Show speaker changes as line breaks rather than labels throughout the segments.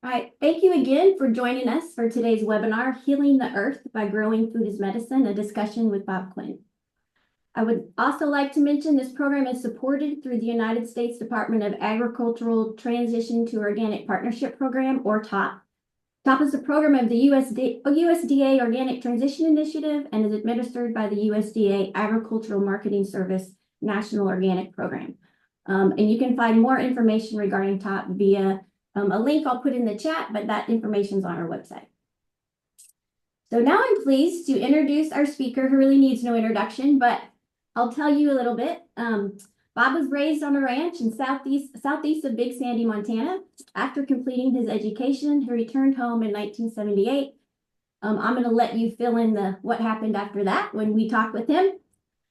All right, thank you again for joining us for today's webinar, Healing the Earth by Growing Food as Medicine, a discussion with Bob Quinn. I would also like to mention this program is supported through the United States Department of Agricultural Transition to Organic Partnership Program, or TOP. TOP is a program of the USDA Organic Transition Initiative and is administered by the USDA Agricultural Marketing Service National Organic Program. And you can find more information regarding TOP via a link I'll put in the chat, but that information is on our website. So now I'm pleased to introduce our speaker who really needs no introduction, but I'll tell you a little bit. Bob was raised on a ranch in southeast of Big Sandy, Montana. After completing his education, he returned home in 1978. I'm going to let you fill in what happened after that when we talk with him.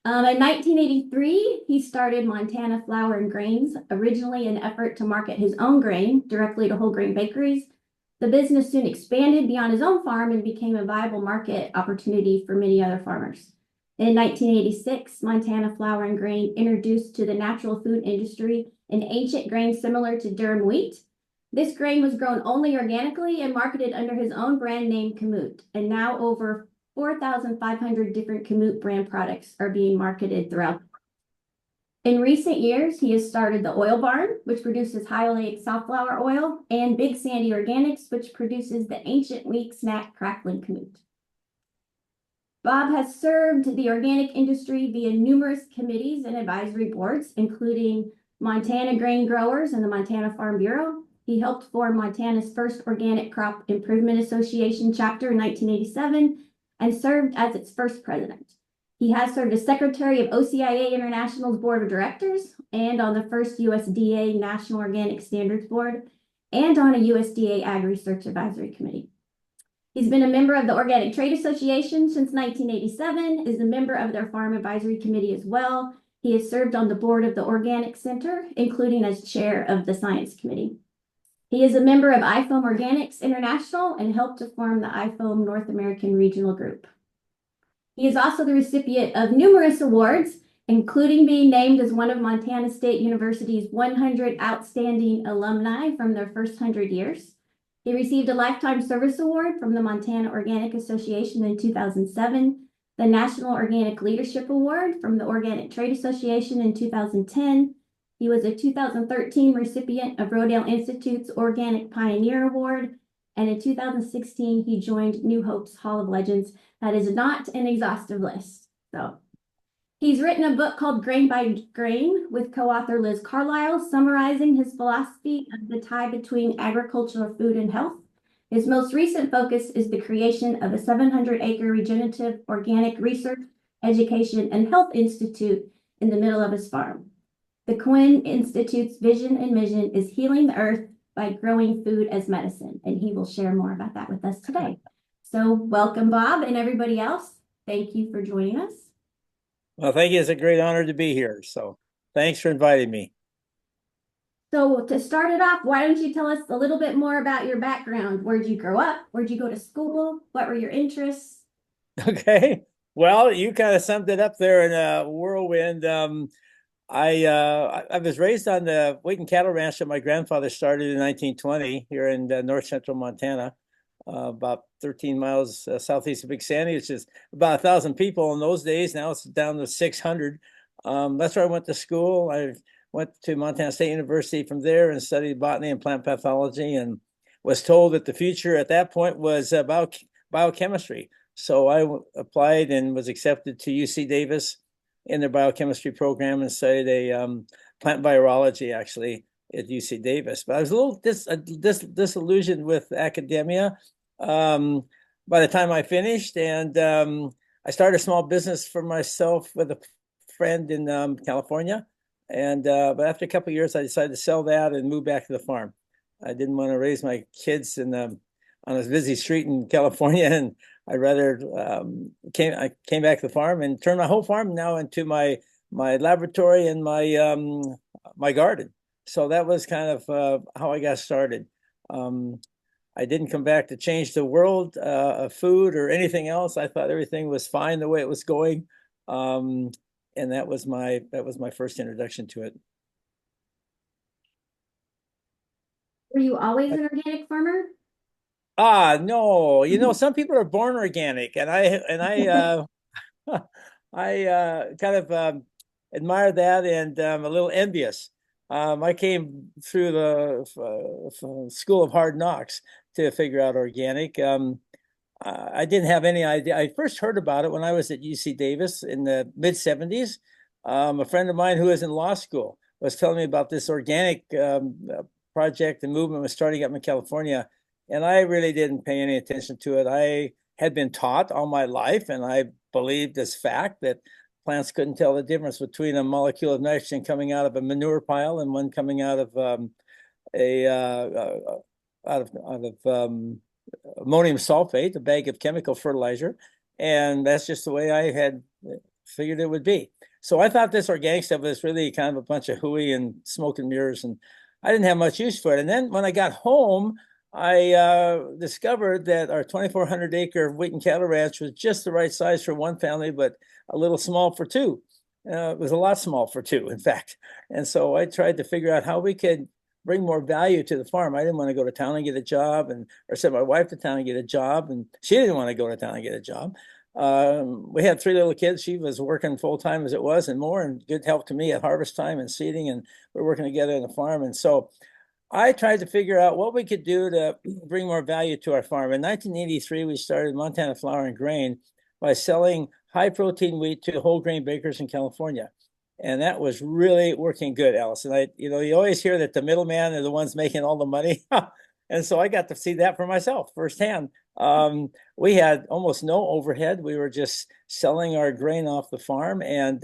In 1983, he started Montana Flour and Grains, originally an effort to market his own grain directly to whole grain bakeries. The business soon expanded beyond his own farm and became a viable market opportunity for many other farmers. In 1986, Montana Flour and Grain introduced to the natural food industry an ancient grain similar to durum wheat. This grain was grown only organically and marketed under his own brand name Kamut, and now over 4,500 different Kamut brand products are being marketed throughout. In recent years, he has started the Oil Barn, which produces high oleic safflower oil, and Big Sandy Organics, which produces the ancient wheat snack crackling Kamut. Bob has served the organic industry via numerous committees and advisory boards, including Montana Grain Growers and the Montana Farm Bureau. He helped form Montana's first Organic Crop Improvement Association chapter in 1987 and served as its first president. He has served as secretary of OCIA International's board of directors and on the first USDA National Organic Standards Board and on a USDA Ag Research Advisory Committee. He's been a member of the Organic Trade Association since 1987, is a member of their Farm Advisory Committee as well. He has served on the board of the Organic Center, including as chair of the Science Committee. He is a member of IFOAM Organics International and helped to form the IFOAM North American Regional Group. He is also the recipient of numerous awards, including being named as one of Montana State University's 100 outstanding alumni from their first 100 years. He received a Lifetime Service Award from the Montana Organic Association in 2007, the National Organic Leadership Award from the Organic Trade Association in 2010. He was a 2013 recipient of Rodale Institute's Organic Pioneer Award, and in 2016, he joined New Hope's Hall of Legends. That is not an exhaustive list. So he's written a book called Grain by Grain with co-author Liz Carlise, summarizing his philosophy of the tie between agriculture, food, and health. His most recent focus is the creation of a 700-acre regenerative organic research, education, and health institute in the middle of his farm. The Quinn Institute's vision and mission is healing the earth by growing food as medicine, and he will share more about that with us today. So welcome, Bob, and everybody else. Thank you for joining us.
Well, thank you. It's a great honor to be here. So thanks for inviting me.
So to start it off, why don't you tell us a little bit more about your background? Where'd you grow up? Where'd you go to school? What were your interests?
Okay. Well, you kind of summed it up there in a whirlwind. I was raised on the wheat and cattle ranch that my grandfather started in 1920 here in north central Montana, about 13 miles southeast of Big Sandy, which is about 1,000 people in those days. Now it's down to 600. That's where I went to school. I went to Montana State University from there and studied botany and plant pathology, and was told that the future at that point was about biochemistry. So I applied and was accepted to UC Davis in their biochemistry program and studied a plant virology actually at UC Davis. But I was a little disillusioned with academia by the time I finished, and I started a small business for myself with a friend in California. And but after a couple of years, I decided to sell that and move back to the farm. I didn't want to raise my kids on a busy street in California, and I rather came back to the farm and turned my whole farm now into my laboratory and my garden. So that was kind of how I got started. I didn't come back to change the world of food or anything else. I thought everything was fine the way it was going, and that was my first introduction to it.
Were you always an organic farmer?
No, some people are born organic, and I I kind of admire that, and I'm a little envious. I came through the school of hard knocks to figure out organic. I didn't have any idea. I first heard about it when I was at UC Davis in the mid 70s. A friend of mine who was in law school was telling me about this organic project and movement was starting up in California. And I really didn't pay any attention to it. I had been taught all my life, and I believed this fact that plants couldn't tell the difference between a molecule of nitrogen coming out of a manure pile and one coming out of a out of ammonium sulfate, a bag of chemical fertilizer. And that's just the way I had figured it would be. So I thought this organic stuff was really kind of a bunch of hooey and smoke and mirrors, and I didn't have much use for it. And then when I got home, I discovered that our 2,400 acre wheat and cattle ranch was just the right size for one family, but a little small for two. It was a lot small for two, in fact. And so I tried to figure out how we could bring more value to the farm. I didn't want to go to town and get a job, or send my wife to town and get a job, and she didn't want to go to town and get a job. We had three little kids. She was working full time as it was and more, and good help to me at harvest time and seeding, and we're working together in the farm. And so I tried to figure out what we could do to bring more value to our farm. In 1983, we started Montana Flour and Grain by selling high protein wheat to whole grain bakers in California. And that was really working good, Allison. You always hear that the middleman are the ones making all the money. And so I got to see that for myself firsthand. We had almost no overhead. We were just selling our grain off the farm, and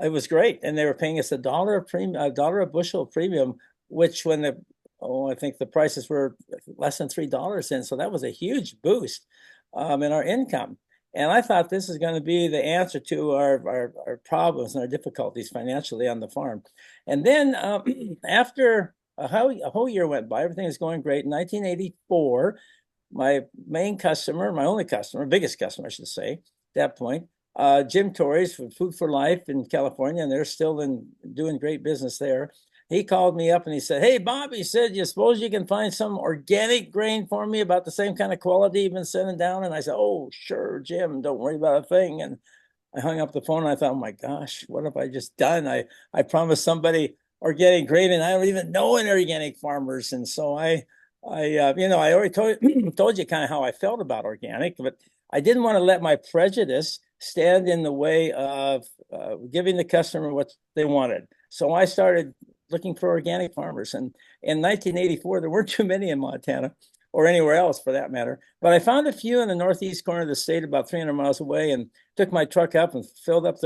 it was great. And they were paying us $1 a bushel premium, which I think the prices were less than $3 then. So that was a huge boost in our income. And I thought this is going to be the answer to our problems and our difficulties financially on the farm. And then after a whole year went by, everything was going great. In 1984, my main customer, my only customer, biggest customer, I should say, at that point, Jim Torres from Food for Life in California, and they're still doing great business there. He called me up and he said, "Hey, Bob," he said, "you suppose you can find some organic grain for me about the same kind of quality you've been sending down?" And I said, "Oh, sure, Jim, don't worry about a thing." And I hung up the phone and I thought, oh my gosh, what have I just done? I promised somebody organic grain and I don't even know any organic farmers. And so I already told you kind of how I felt about organic, but I didn't want to let my prejudice stand in the way of giving the customer what they wanted. So I started looking for organic farmers. And in 1984, there weren't too many in Montana or anywhere else for that matter. But I found a few in the northeast corner of the state, about 300 miles away, and took my truck up and filled up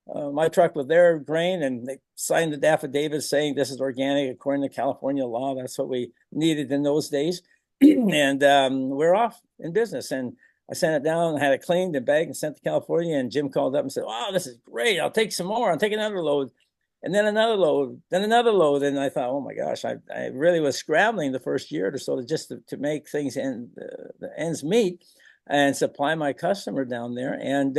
my truck with their grain, and they signed the affidavit saying this is organic according to California law. That's what we needed in those days. And we're off in business. And I sent it down, had it cleaned and bagged and sent to California. And Jim called up and said, "Wow, this is great. I'll take some more. I'll take another load." And then another load, then another load. And I thought, oh my gosh, I really was scrambling the first year or so to make things the ends meet and supply my customer down there. And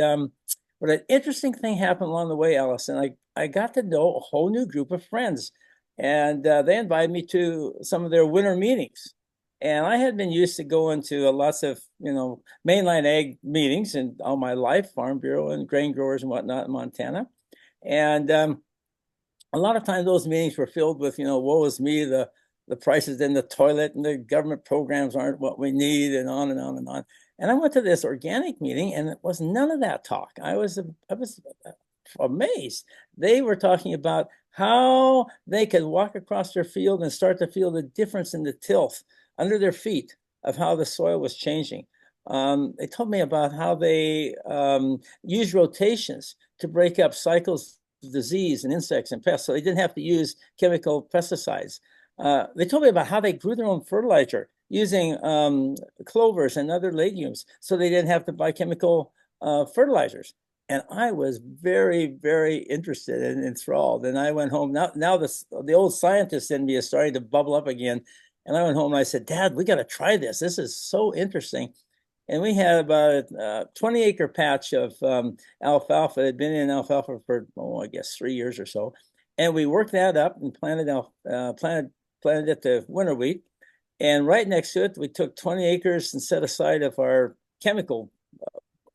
but an interesting thing happened along the way, Allison. I got to know a whole new group of friends, and they invited me to some of their winter meetings. And I had been used to going to lots of, mainline ag meetings in all my life, Farm Bureau and grain growers and whatnot in Montana. And a lot of times those meetings were filled with, woe is me, the prices in the toilet and the government programs aren't what we need, and on and on and on. And I went to this organic meeting and it was none of that talk. I was amazed. They were talking about how they could walk across their field and start to feel the difference in the tilth under their feet of how the soil was changing. They told me about how they use rotations to break up cycles of disease and insects and pests, so they didn't have to use chemical pesticides. They told me about how they grew their own fertilizer using clovers and other legumes, so they didn't have to buy chemical fertilizers. And I was very, very interested and enthralled. And I went home. Now the old scientist in me is starting to bubble up again. And I went home and I said, "Dad, we got to try this. This is so interesting." And we had about a 20-acre patch of alfalfa. It had been in alfalfa for, I guess 3 years or so. And we worked that up and planted planted it to winter wheat. And right next to it, we took 20 acres and set aside of our chemical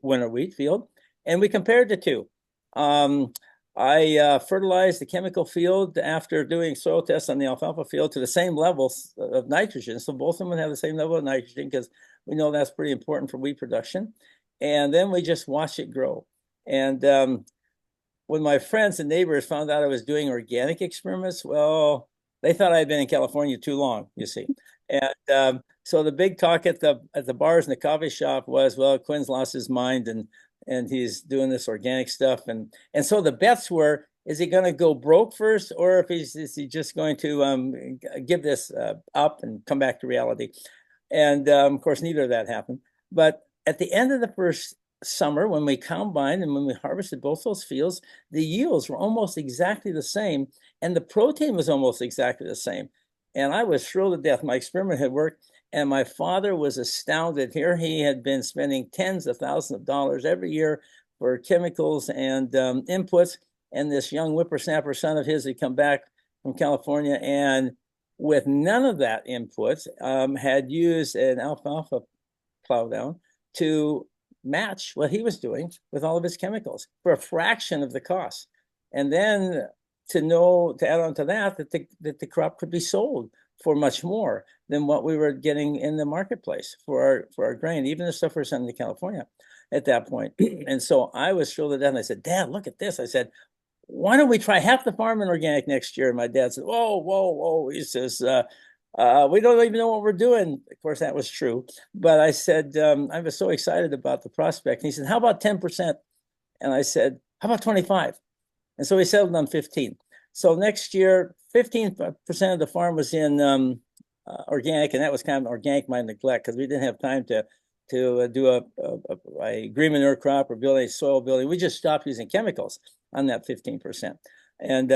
winter wheat field, and we compared the two. I fertilized the chemical field after doing soil tests on the alfalfa field to the same levels of nitrogen. So both of them would have the same level of nitrogen because we know that's pretty important for wheat production. And then we just watched it grow. And when my friends and neighbors found out I was doing organic experiments, well, they thought I'd been in California too long, you see. And so the big talk at the bars and the coffee shop was, well, Quinn's lost his mind and he's doing this organic stuff. And so the bets were, is he going to go broke first, or if is he just going to give this up and come back to reality? And of course, neither of that happened. But at the end of the first summer, when we combined and when we harvested both those fields, the yields were almost exactly the same, and the protein was almost exactly the same. And I was thrilled to death. My experiment had worked, and my father was astounded. Here he had been spending tens of thousands of dollars every year for chemicals and inputs, and this young whippersnapper son of his had come back from California and with none of that input, had used an alfalfa plow down to match what he was doing with all of his chemicals for a fraction of the cost. And then to add on to that the crop could be sold for much more than what we were getting in the marketplace for our grain, even the stuff we're sending to California at that point. And so I was thrilled to death. And I said, Dad, look at this. I said, why don't we try half the farm in organic next year? And my dad said, whoa. He says, we don't even know what we're doing. Of course, that was true. But I said, I was so excited about the prospect. And he said, how about 10%? And I said, how about 25? And so we settled on 15. So next year, 15% of the farm was in organic, and that was kind of organic by neglect because we didn't have time to do a green manure crop or build a soil building. We just stopped using chemicals on that 15%. And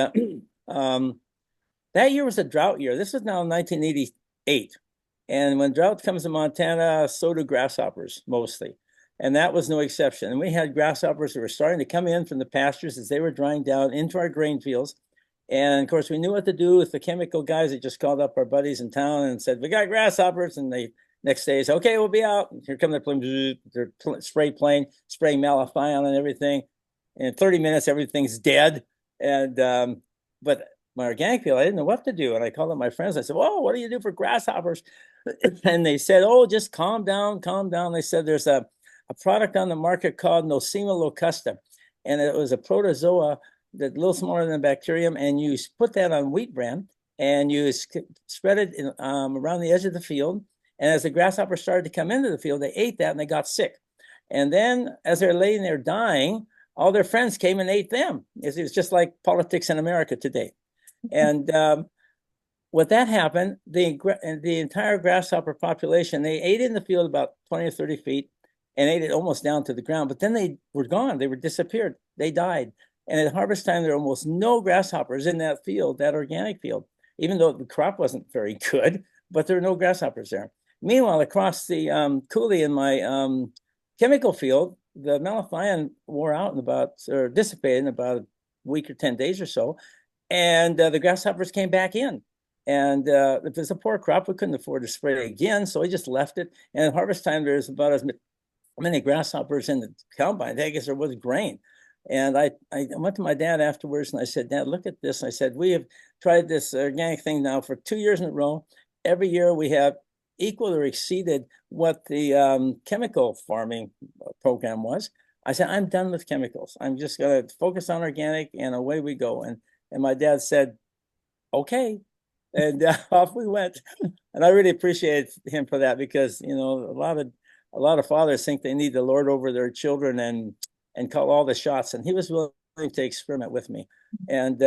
that year was a drought year. This is now 1988. And when drought comes to Montana, so do grasshoppers mostly. And that was no exception. And we had grasshoppers that were starting to come in from the pastures as they were drying down into our grain fields. And of course, we knew what to do with the chemical guys. They just called up our buddies in town and said, we got grasshoppers. And they next day said, okay, we'll be out. And here come their spray plane, spraying malathion and everything. In 30 minutes, everything's dead. And but my organic field, I didn't know what to do. And I called up my friends. I said, whoa, what do you do for grasshoppers? And they said, oh, just calm down. They said there's a product on the market called Nosema locusta. And it was a protozoa that's a little smaller than a bacterium. And you put that on wheat bran and you spread it around the edge of the field. And as the grasshoppers started to come into the field, they ate that and they got sick. And then as they're laying there dying, all their friends came and ate them. It was just like politics in America today. And when that happened, the entire grasshopper population, they ate in the field about 20 or 30 feet and ate it almost down to the ground. But then they were gone. They were disappeared. They died. And at harvest time, there were almost no grasshoppers in that field, that organic field, even though the crop wasn't very good, but there were no grasshoppers there. Meanwhile, across the coulee in my chemical field, the malathion wore out or dissipated in about a week or 10 days or so. And the grasshoppers came back in. And if it was a poor crop, we couldn't afford to spray it again. So we just left it. And at harvest time, there's about as many grasshoppers in the combine. I guess there was grain. And I went to my dad afterwards and I said, Dad, look at this. I said, we have tried this organic thing now for 2 years in a row. Every year we have equal or exceeded what the chemical farming program was. I said, I'm done with chemicals. I'm just going to focus on organic and away we go. And my dad said, okay. And off we went. And I really appreciate him for that because, you know, a lot of fathers think they need the Lord over their children and call all the shots. And he was willing to experiment with me. And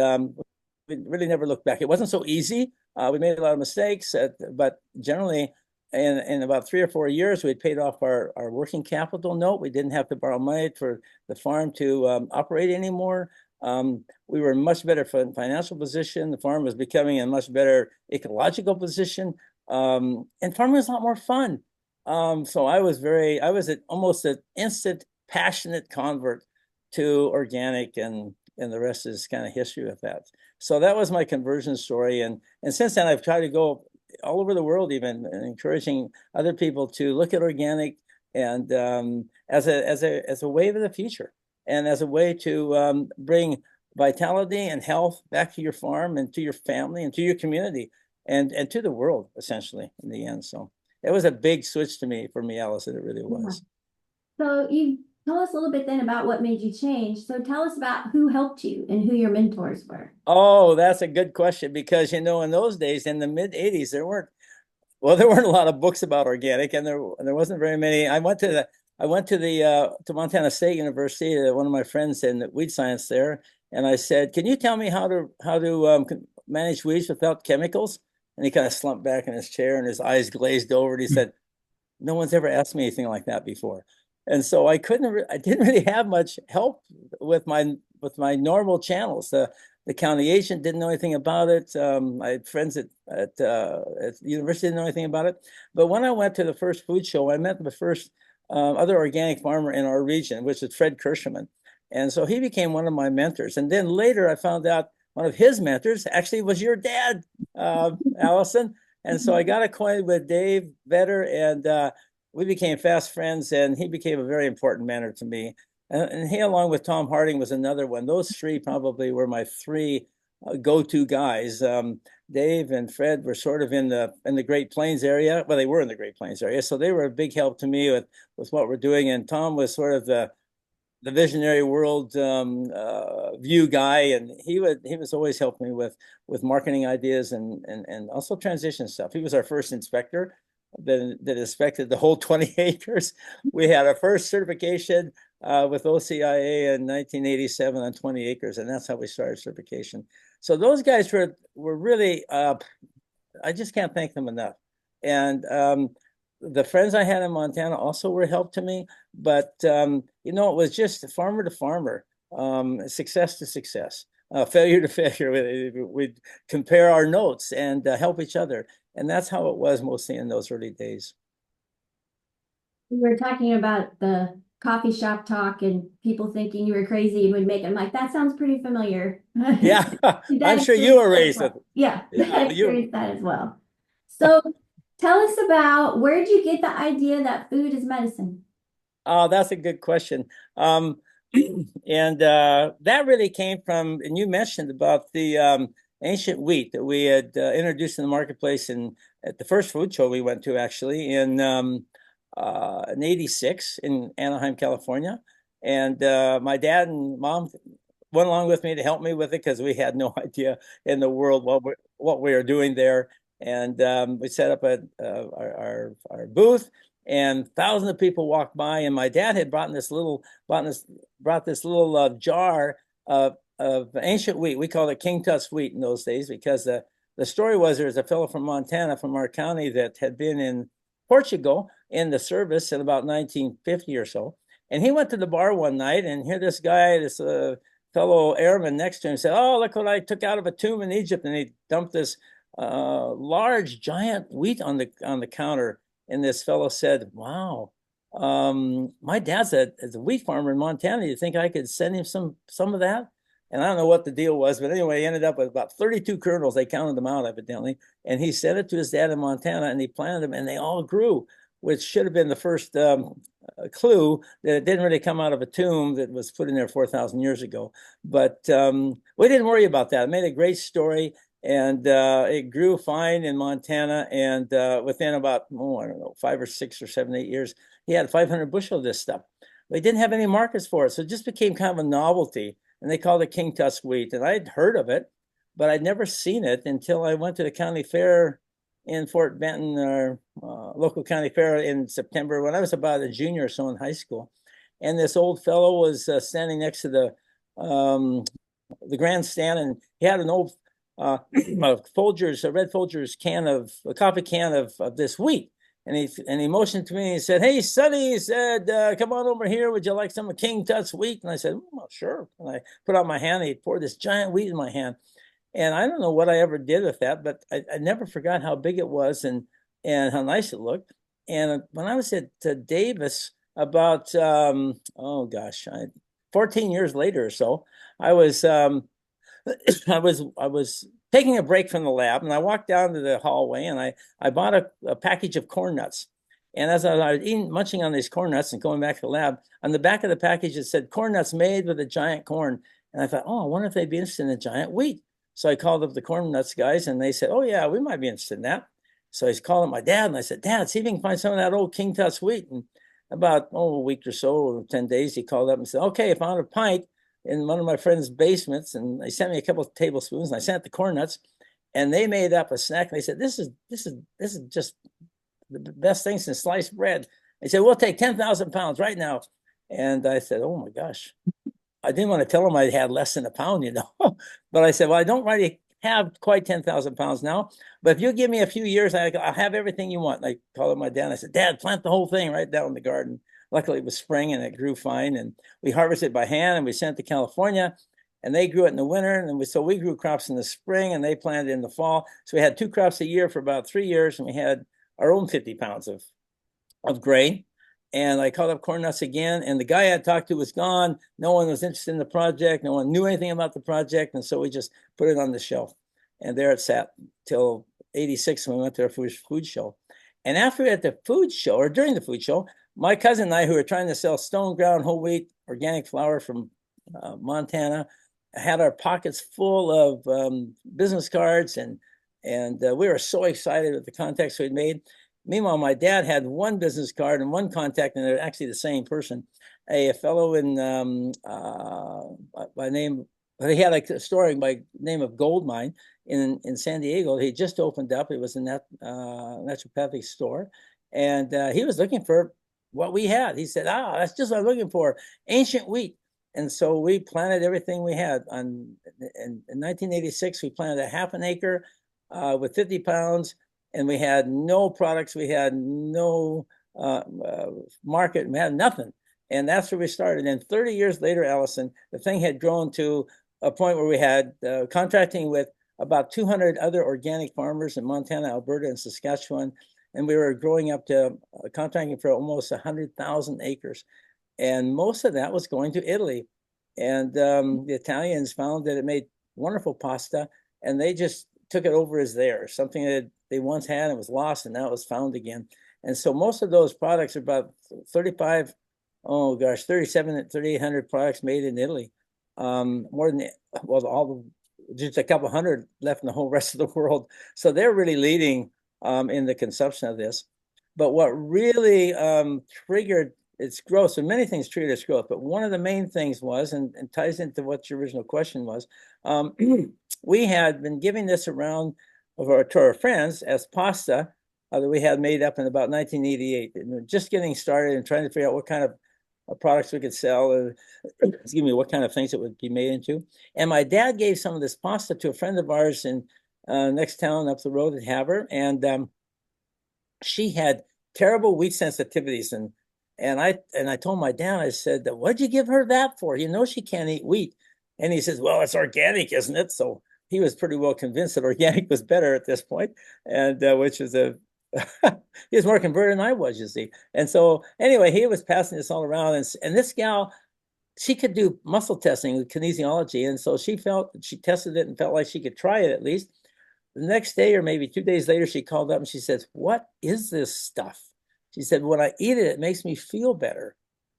we really never looked back. It wasn't so easy. We made a lot of mistakes, but generally in about 3 or 4 years, we had paid off our working capital note. We didn't have to borrow money for the farm to operate anymore. We were in a much better financial position. The farm was becoming a much better ecological position. And farming was a lot more fun. So I was almost an instant passionate convert to organic, and the rest is kind of history with that. So that was my conversion story. And since then, I've tried to go all over the world, even encouraging other people to look at organic and as a way to the future and as a way to bring vitality and health back to your farm and to your family and to your community and to the world, essentially, in the end. So it was a big switch for me, Allison. It really
Yeah.
was.
So you tell us a little bit then about what made you change. So tell us about who helped you and who your mentors were.
Oh, that's a good question because, in those days, in the mid 80s, there weren't a lot of books about organic, and there wasn't very many. I went to the to Montana State University, one of my friends in weed science there, and I said, "Can you tell me how to manage weeds without chemicals?" And he kind of slumped back in his chair, and his eyes glazed over, and he said, "No one's ever asked me anything like that before." And so I didn't really have much help with my normal channels. The county agent didn't know anything about it. I had friends at the university didn't know anything about it. But when I went to the first food show, I met the first other organic farmer in our region, which is Fred Kirschman. And so he became one of my mentors. And then later I found out one of his mentors actually was your dad, Allison. And so I got acquainted with Dave Vetter, and we became fast friends, and he became a very important mentor to me. And he, along with Tom Harding, was another one. Those three probably were my three go-to guys. Dave and Fred were sort of in the Great Plains area. Well, they were in the Great Plains area, so they were a big help to me with what we're doing. And Tom was sort of the visionary world view guy, and he was always helping me with marketing ideas and also transition stuff. He was our first inspector that inspected the whole 20 acres. We had our first certification with OCIA in 1987 on 20 acres, and that's how we started certification. So those guys were really I just can't thank them enough. And the friends I had in Montana also were help to me, but it was just farmer to farmer, success to success, failure to failure. We'd compare our notes and help each other. And that's how it was mostly in those early days.
We were talking about the coffee shop talk and people thinking you were crazy and would make them like, that sounds pretty familiar.
Yeah, I'm sure you
experienced
were
that as
raised with
well. Yeah,
yeah,
I experienced that as well. So tell us about, where did you get the idea that food is medicine?
Oh, that's a good question. And that really came from, and you mentioned about the ancient wheat that we had introduced in the marketplace at the first food show we went to, actually, in '86 in Anaheim, California. And my dad and mom went along with me to help me with it because we had no idea in the world what we were doing there. And we set up our booth, and thousands of people walked by. And my dad had brought this little jar of ancient wheat. We called it King Tut's wheat in those days because the story was there was a fellow from Montana, from our county, that had been in Portugal in the service in about 1950 or so. And he went to the bar one night, and here this guy, this fellow airman next to him, said, "Oh, look what I took out of a tomb in Egypt." And he dumped this large, giant wheat on the counter. And this fellow said, "Wow, my dad's a wheat farmer in Montana. You think I could send him some of that?" And I don't know what the deal was, but anyway, he ended up with about 32 kernels. They counted them out, evidently. And he sent it to his dad in Montana, and he planted them, and they all grew, which should have been the first clue that it didn't really come out of a tomb that was put in there 4,000 years ago. But we didn't worry about that. It made a great story, and it grew fine in Montana. And within about, I don't know, 5 or 6 or 7, 8 years, he had 500 bushel of this stuff. They didn't have any markets for it, so it just became kind of a novelty. And they called it King Tut's wheat. And I'd heard of it, but I'd never seen it until I went to the county fair in Fort Benton, our local county fair, in September, when I was about a junior or so in high school. And this old fellow was standing next to the grandstand, and he had an old a red Folgers can a coffee can of this wheat. And he motioned to me, and he said, "Hey, Sonny," he said, "come on over here. Would you like some of King Tut's wheat?" And I said, "Well, sure." And I put out my hand, and he poured this giant wheat in my hand. And I don't know what I ever did with that, but I never forgot how big it was and how nice it looked. And when I was at Davis about, 14 years later or so, I was I was taking a break from the lab, and I walked down to the hallway, and I bought a package of corn nuts. And as I was eating, munching on these corn nuts and going back to the lab, on the back of the package it said corn nuts made with a giant corn. And I thought, oh, I wonder if they'd be interested in a giant wheat. So I called up the corn nuts guys, and they said, oh yeah, we might be interested in that. So I called up my dad, and I said, Dad, see if you can find some of that old King Tut's wheat. And about a week or so, 10 days, he called up and said, okay, I found a pint in one of my friend's basements, and they sent me a couple of tablespoons, and I sent the corn nuts, and they made up a snack. And they said, this is just the best thing since sliced bread. They said, we'll take 10,000 pounds right now. And I said, oh my gosh. I didn't want to tell them I had less than a pound, but I said, well, I don't really have quite 10,000 pounds now, but if you give me a few years, I'll have everything you want. And I called up my dad, and I said, Dad, plant the whole thing right down in the garden. Luckily it was spring and it grew fine, and we harvested by hand, and we sent it to California, and they grew it in the winter. And so we grew crops in the spring, and they planted in the fall. So we had 2 crops a year for about 3 years, and we had our own 50 pounds of grain. And I called up corn nuts again, and the guy I had talked to was gone. No one was interested in the project. No one knew anything about the project. And so we just put it on the shelf. And there it sat till 86 when we went to our first food show. And after at the food show, or during the food show, my cousin and I, who were trying to sell stone ground whole wheat organic flour from Montana, had our pockets full of business cards, and we were so excited with the contacts we'd made. Meanwhile, my dad had one business card and one contact, and they're actually the same person. A fellow in by name, he had a store by name of Gold Mine in San Diego. He just opened up. It was a naturopathic store, and he was looking for what we had. He said, that's just what I'm looking for, ancient wheat. And so we planted everything we had. In 1986, we planted a half an acre with 50 pounds. And we had no products, we had no market, we had nothing. And that's where we started. And 30 years later, Allison, the thing had grown to a point where we had contracting with about 200 other organic farmers in Montana, Alberta, and Saskatchewan. And we were growing up to contracting for almost 100,000 acres. And most of that was going to Italy. And the Italians found that it made wonderful pasta, and they just took it over as theirs, something that they once had and was lost, and now it was found again. And so most of those products are about 3,800 products made in Italy. More than, just a couple hundred left in the whole rest of the world. So they're really leading in the consumption of this. But what really triggered its growth, so many things triggered its growth, but one of the main things was, and ties into what your original question was, we had been giving this around to our friends as pasta that we had made up in about 1988. And we're just getting started and trying to figure out what kind of products we could sell, or excuse me, what kind of things it would be made into. And my dad gave some of this pasta to a friend of ours in next town up the road at Havre, and she had terrible wheat sensitivities. And I told my dad, I said, what'd you give her that for? She can't eat wheat. And he says, well, it's organic, isn't it? So he was pretty well convinced that organic was better at this point, and which is he was more converted than I was, you see. And so anyway, he was passing this all around, and this gal, she could do muscle testing with kinesiology, and so she tested it and felt like she could try it at least. The next day, or maybe 2 days later, she called up and she says, what is this stuff? She said, when I eat it, it makes me feel better.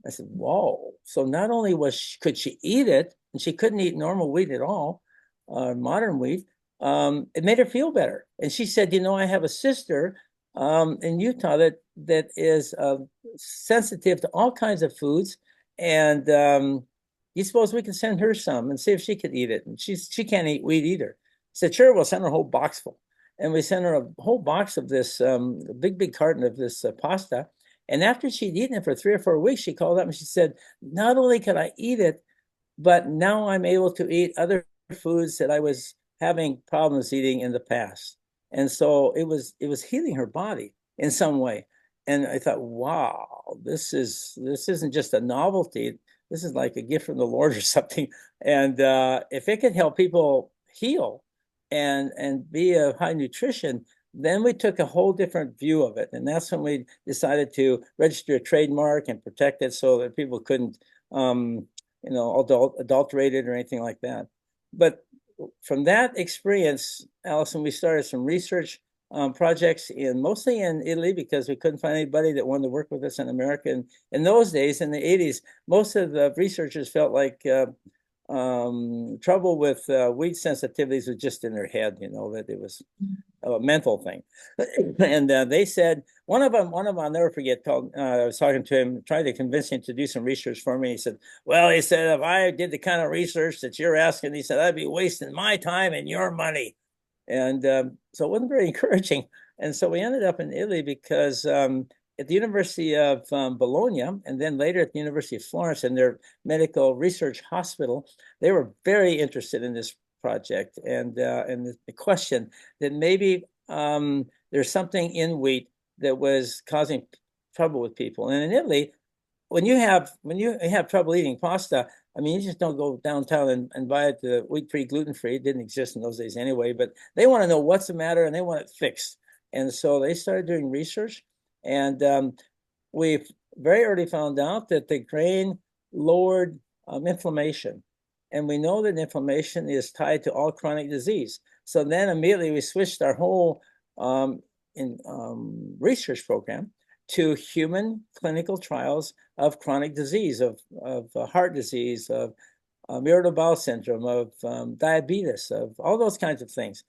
I said, whoa. So not only could she eat it, and she couldn't eat normal wheat at all, modern wheat, it made her feel better. And she said, I have a sister in Utah that is sensitive to all kinds of foods, and you suppose we can send her some and see if she could eat it? And she can't eat wheat either. I said, sure, we'll send her a whole box full. And we sent her a whole box of this big carton of this pasta. And after she'd eaten it for 3 or 4 weeks, she called up and she said, not only could I eat it, but now I'm able to eat other foods that I was having problems eating in the past. And so it was healing her body in some way. And I thought, wow, this isn't just a novelty. This is like a gift from the Lord or something. And if it could help people heal and be of high nutrition, then we took a whole different view of it. And that's when we decided to register a trademark and protect it so that people couldn't adulterate it or anything like that. But from that experience, Allison, we started some research projects mostly in Italy, because we couldn't find anybody that wanted to work with us in America. And in those days, in the 80s, most of the researchers felt like trouble with wheat sensitivities was just in their head, that it was a mental thing. And they said, one of them, I'll never forget, I was talking to him, trying to convince him to do some research for me. He said, if I did the kind of research that you're asking, he said, I'd be wasting my time and your money. And so it wasn't very encouraging. And so we ended up in Italy because at the University of Bologna, and then later at the University of Florence, in their medical research hospital, they were very interested in this project and the question that maybe there's something in wheat that was causing trouble with people. And in Italy, when you have trouble eating pasta, I mean, you just don't go downtown and buy it wheat-free, gluten-free. It didn't exist in those days anyway, but they want to know what's the matter and they want it fixed. And so they started doing research, and we very early found out that the grain lowered inflammation. And we know that inflammation is tied to all chronic disease. So then immediately we switched our whole research program to human clinical trials of chronic disease, of heart disease, of irritable bowel syndrome, of diabetes, of all those kinds of things.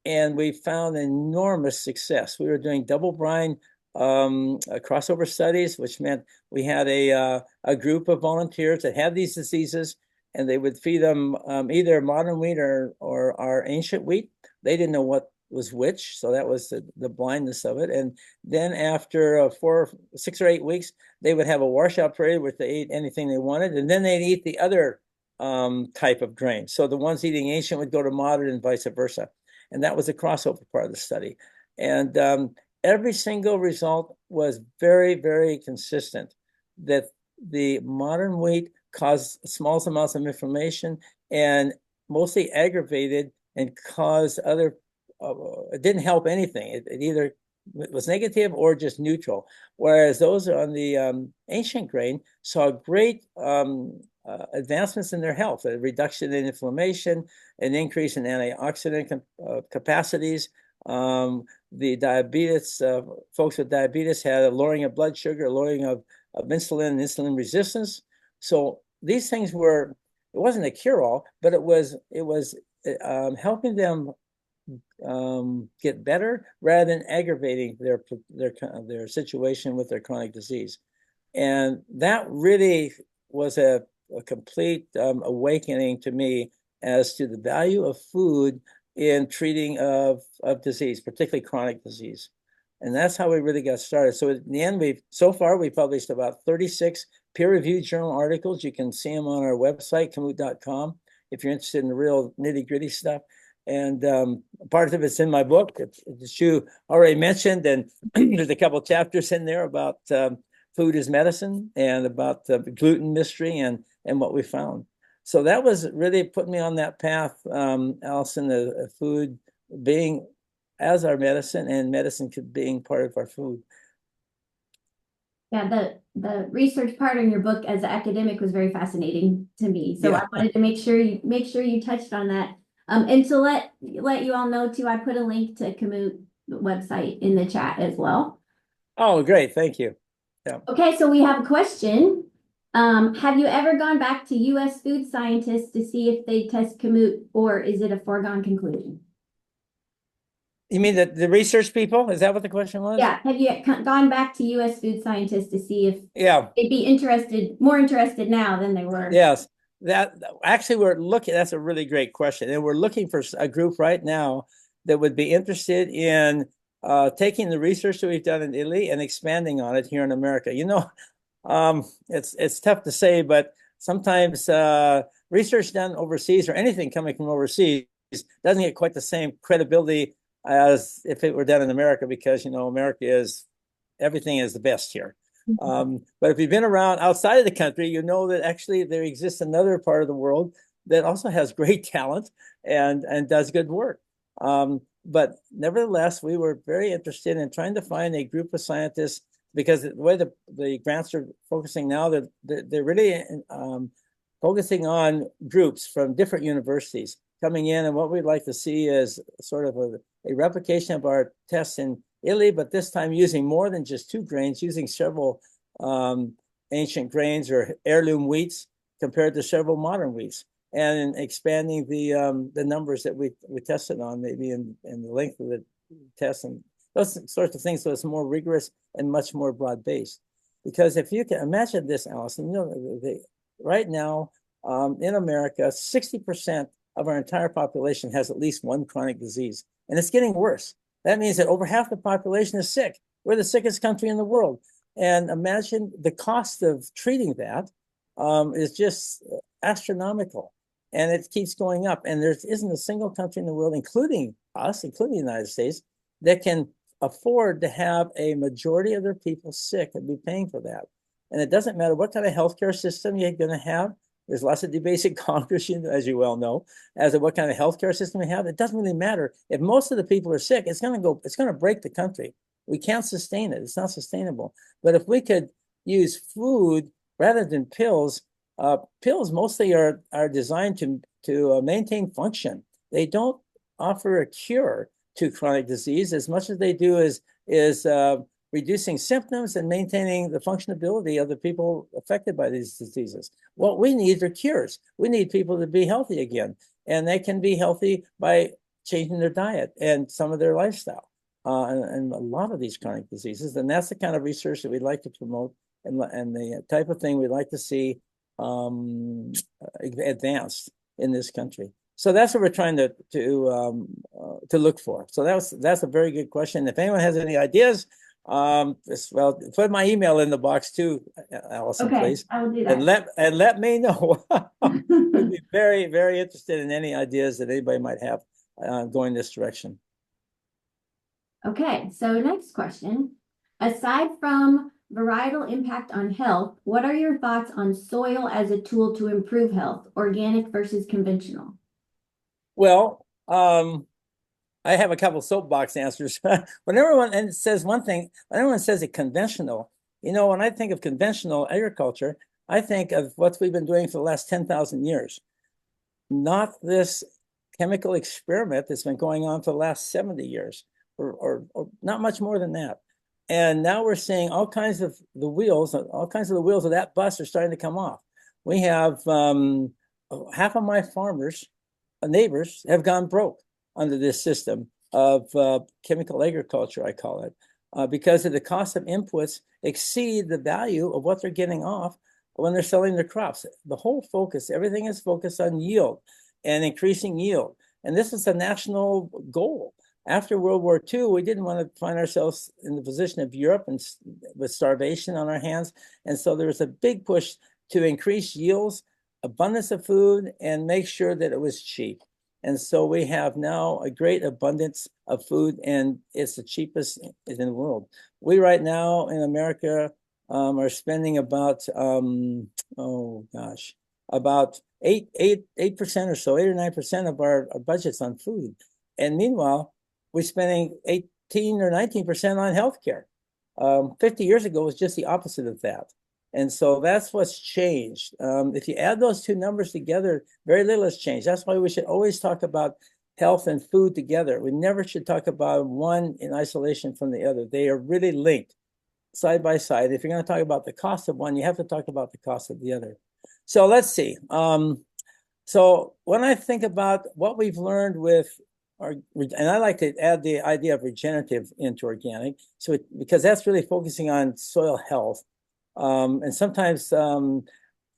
And we found enormous success. We were doing double-blind crossover studies, which meant we had a group of volunteers that had these diseases, and they would feed them either modern wheat or our ancient wheat. They didn't know what was which, so that was the blindness of it. And then after 6 or 8 weeks, they would have a washout period where they ate anything they wanted, and then they'd eat the other type of grain. So the ones eating ancient would go to modern and vice versa. And that was the crossover part of the study. And every single result was very, very consistent, that the modern wheat caused small amounts of inflammation and mostly aggravated and caused other, it didn't help anything. It either was negative or just neutral. Whereas those on the ancient grain saw great advancements in their health, a reduction in inflammation, an increase in antioxidant capacities. The diabetes, folks with diabetes had a lowering of blood sugar, a lowering of insulin and insulin resistance. So these things it wasn't a cure-all, but it was helping them get better rather than aggravating their situation with their chronic disease. And that really was a complete awakening to me as to the value of food in treating of disease, particularly chronic disease. And that's how we really got started. So in the end, we published about 36 peer-reviewed journal articles. You can see them on our website, kamut.com, if you're interested in the real nitty-gritty stuff. And part of it's in my book that you already mentioned, and there's a couple chapters in there about food as medicine and about the gluten mystery and what we found. So that was really put me on that path, Allison, the food being as our medicine and medicine being part of our food.
Yeah, the research part in your book as an academic was very fascinating to me. So yeah. I wanted to make sure you touched on that. And to let you all know too, I put a link to Kamut website in the chat as well.
Oh, great. Thank you. Yeah.
Okay, so we have a question. Have you ever gone back to U.S. food scientists to see if they test Kamut, or is it a foregone conclusion?
You mean the research people? Is that what the question was?
Yeah. Have you gone back to U.S. food scientists to see if they'd be more interested now than they were?
Yes. That's a really great question. And we're looking for a group right now that would be interested in taking the research that we've done in Italy and expanding on it here in America. It's tough to say, but sometimes research done overseas or anything coming from overseas doesn't get quite the same credibility as if it were done in America, because everything is the best here. But if you've been around outside of the country, you know that actually there exists another part of the world that also has great talent and does good work. But nevertheless, we were very interested in trying to find a group of scientists, because the way the grants are focusing now, they're really focusing on groups from different universities. coming in, and what we'd like to see is sort of a replication of our tests in Italy, but this time using more than just 2 grains, using several ancient grains or heirloom wheats compared to several modern wheats, and expanding the numbers that we tested on, maybe in the length of the test and those sorts of things. So it's more rigorous and much more broad-based. Because if you can imagine this, Allison, right now in America, 60% of our entire population has at least one chronic disease, and it's getting worse. That means that over half the population is sick. We're the sickest country in the world. And imagine the cost of treating that is just astronomical. And it keeps going up. And there isn't a single country in the world, including us, including the United States, that can afford to have a majority of their people sick and be paying for that. And it doesn't matter what kind of healthcare system you're going to have. There's lots of debates in Congress, as you well know, as to what kind of healthcare system we have. It doesn't really matter. If most of the people are sick, it's going to break the country. We can't sustain it. It's not sustainable. But if we could use food rather than pills, pills mostly are designed to maintain function. They don't offer a cure to chronic disease as much as they do is reducing symptoms and maintaining the functionability of the people affected by these diseases. What we need are cures. We need people to be healthy again, and they can be healthy by changing their diet and some of their lifestyle, and a lot of these chronic diseases. And that's the kind of research that we'd like to promote, and the type of thing we'd like to see advanced in this country. So that's what we're trying to look for. So that's a very good question. If anyone has any ideas, well, put my email in the box too, Allison,
Okay,
please.
I will do that.
And let me know. I'd be very, very interested in any ideas that anybody might have going this direction.
Okay, so next question. Aside from varietal impact on health, what are your thoughts on soil as a tool to improve health, organic versus conventional?
Well, I have a couple soapbox answers. When everyone says one thing, when everyone says it conventional, when I think of conventional agriculture, I think of what we've been doing for the last 10,000 years, not this chemical experiment that's been going on for the last 70 years, or not much more than that. And now we're seeing all kinds of the wheels of that bus are starting to come off. We have half of my neighbors have gone broke under this system of chemical agriculture, I call it, because of the cost of inputs exceed the value of what they're getting off when they're selling their crops. The whole focus, everything is focused on yield and increasing yield. And this is a national goal. After World War II, we didn't want to find ourselves in the position of Europe and with starvation on our hands. And so there was a big push to increase yields, abundance of food, and make sure that it was cheap. And so we have now a great abundance of food, and it's the cheapest in the world. We right now in America are spending about about 8% or so, 8 or 9% of our budgets on food. And meanwhile, we're spending 18 or 19% on healthcare. 50 years ago was just the opposite of that. And so that's what's changed. If you add those two numbers together, very little has changed. That's why we should always talk about health and food together. We never should talk about one in isolation from the other. They are really linked side by side. If you're going to talk about the cost of one, you have to talk about the cost of the other. So let's see. So when I think about what we've learned with and I like to add the idea of regenerative into organic, so because that's really focusing on soil health. And sometimes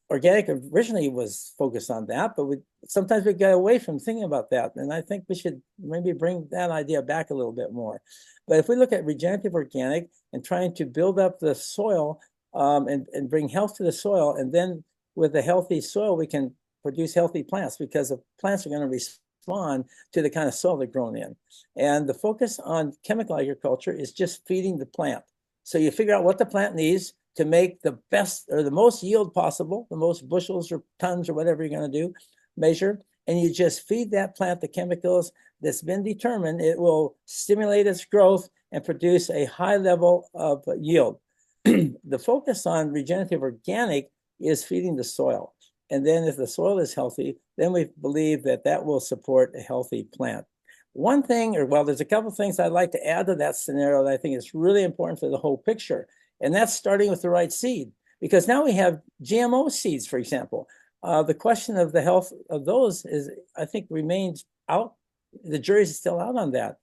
organic originally was focused on that, but sometimes we get away from thinking about that. And I think we should maybe bring that idea back a little bit more. But if we look at regenerative organic and trying to build up the soil and bring health to the soil, and then with a healthy soil, we can produce healthy plants, because the plants are going to respond to the kind of soil they're grown in. And the focus on chemical agriculture is just feeding the plant. So you figure out what the plant needs to make the best or the most yield possible, the most bushels or tons or whatever you're going to do, measure, and you just feed that plant the chemicals that's been determined. It will stimulate its growth and produce a high level of yield. The focus on regenerative organic is feeding the soil. And then if the soil is healthy, then we believe that that will support a healthy plant. One thing, or well, there's a couple of things I'd like to add to that scenario that I think is really important for the whole picture. And that's starting with the right seed. Because now we have GMO seeds, for example. The question of the health of those is, I think, remains out. The jury's still out on that.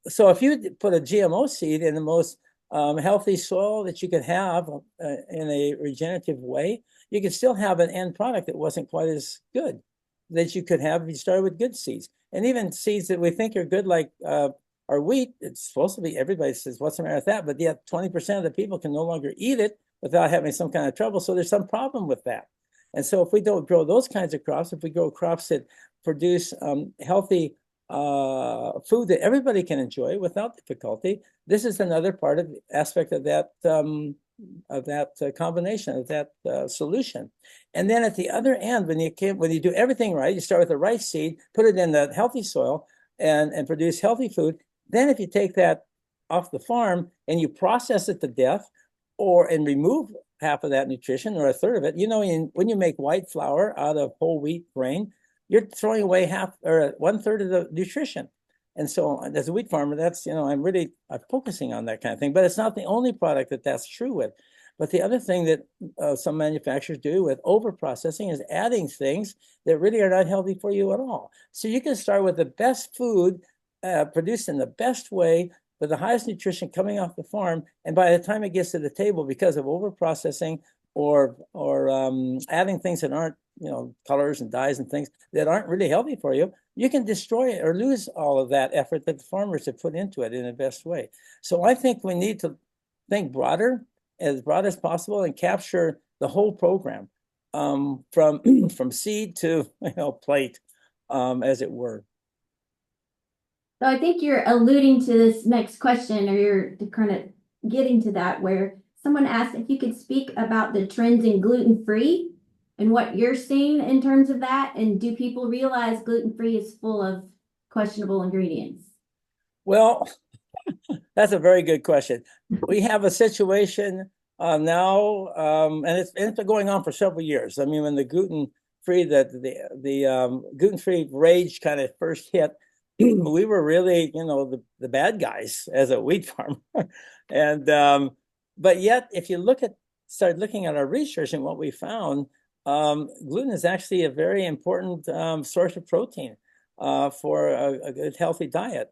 So if you put a GMO seed in the most healthy soil that you could have in a regenerative way, you could still have an end product that wasn't quite as good that you could have if you started with good seeds. And even seeds that we think are good, like our wheat, it's supposed to be, everybody says, what's the matter with that? But yet 20% of the people can no longer eat it without having some kind of trouble. So there's some problem with that. And so if we don't grow those kinds of crops, if we grow crops that produce healthy food that everybody can enjoy without difficulty, this is another part of the aspect of that combination, of that solution. And then at the other end, when you do everything right, you start with the right seed, put it in the healthy soil, and produce healthy food. Then if you take that off the farm and you process it to death, and remove half of that nutrition or a third of it, when you make white flour out of whole wheat grain, you're throwing away half or 1/3 of the nutrition. And so as a wheat farmer, that's, I'm focusing on that kind of thing, but it's not the only product that's true with. But the other thing that some manufacturers do with over-processing is adding things that really are not healthy for you at all. So you can start with the best food produced in the best way with the highest nutrition coming off the farm. And by the time it gets to the table, because of over-processing or adding things that aren't, colors and dyes and things that aren't really healthy for you, you can destroy it or lose all of that effort that the farmers have put into it in the best way. So I think we need to think as broad as possible, and capture the whole program from seed to plate, as it were.
So I think you're alluding to this next question, or you're kind of getting to that, where someone asked if you could speak about the trends in gluten-free and what you're seeing in terms of that. And do people realize gluten-free is full of questionable ingredients?
Well, that's a very good question. We have a situation now, and it's been going on for several years. I mean, when the gluten-free, the gluten-free rage kind of first hit, we were really, the bad guys as a wheat farmer. And but yet, if you start looking at our research and what we found, gluten is actually a very important source of protein for a good, healthy diet.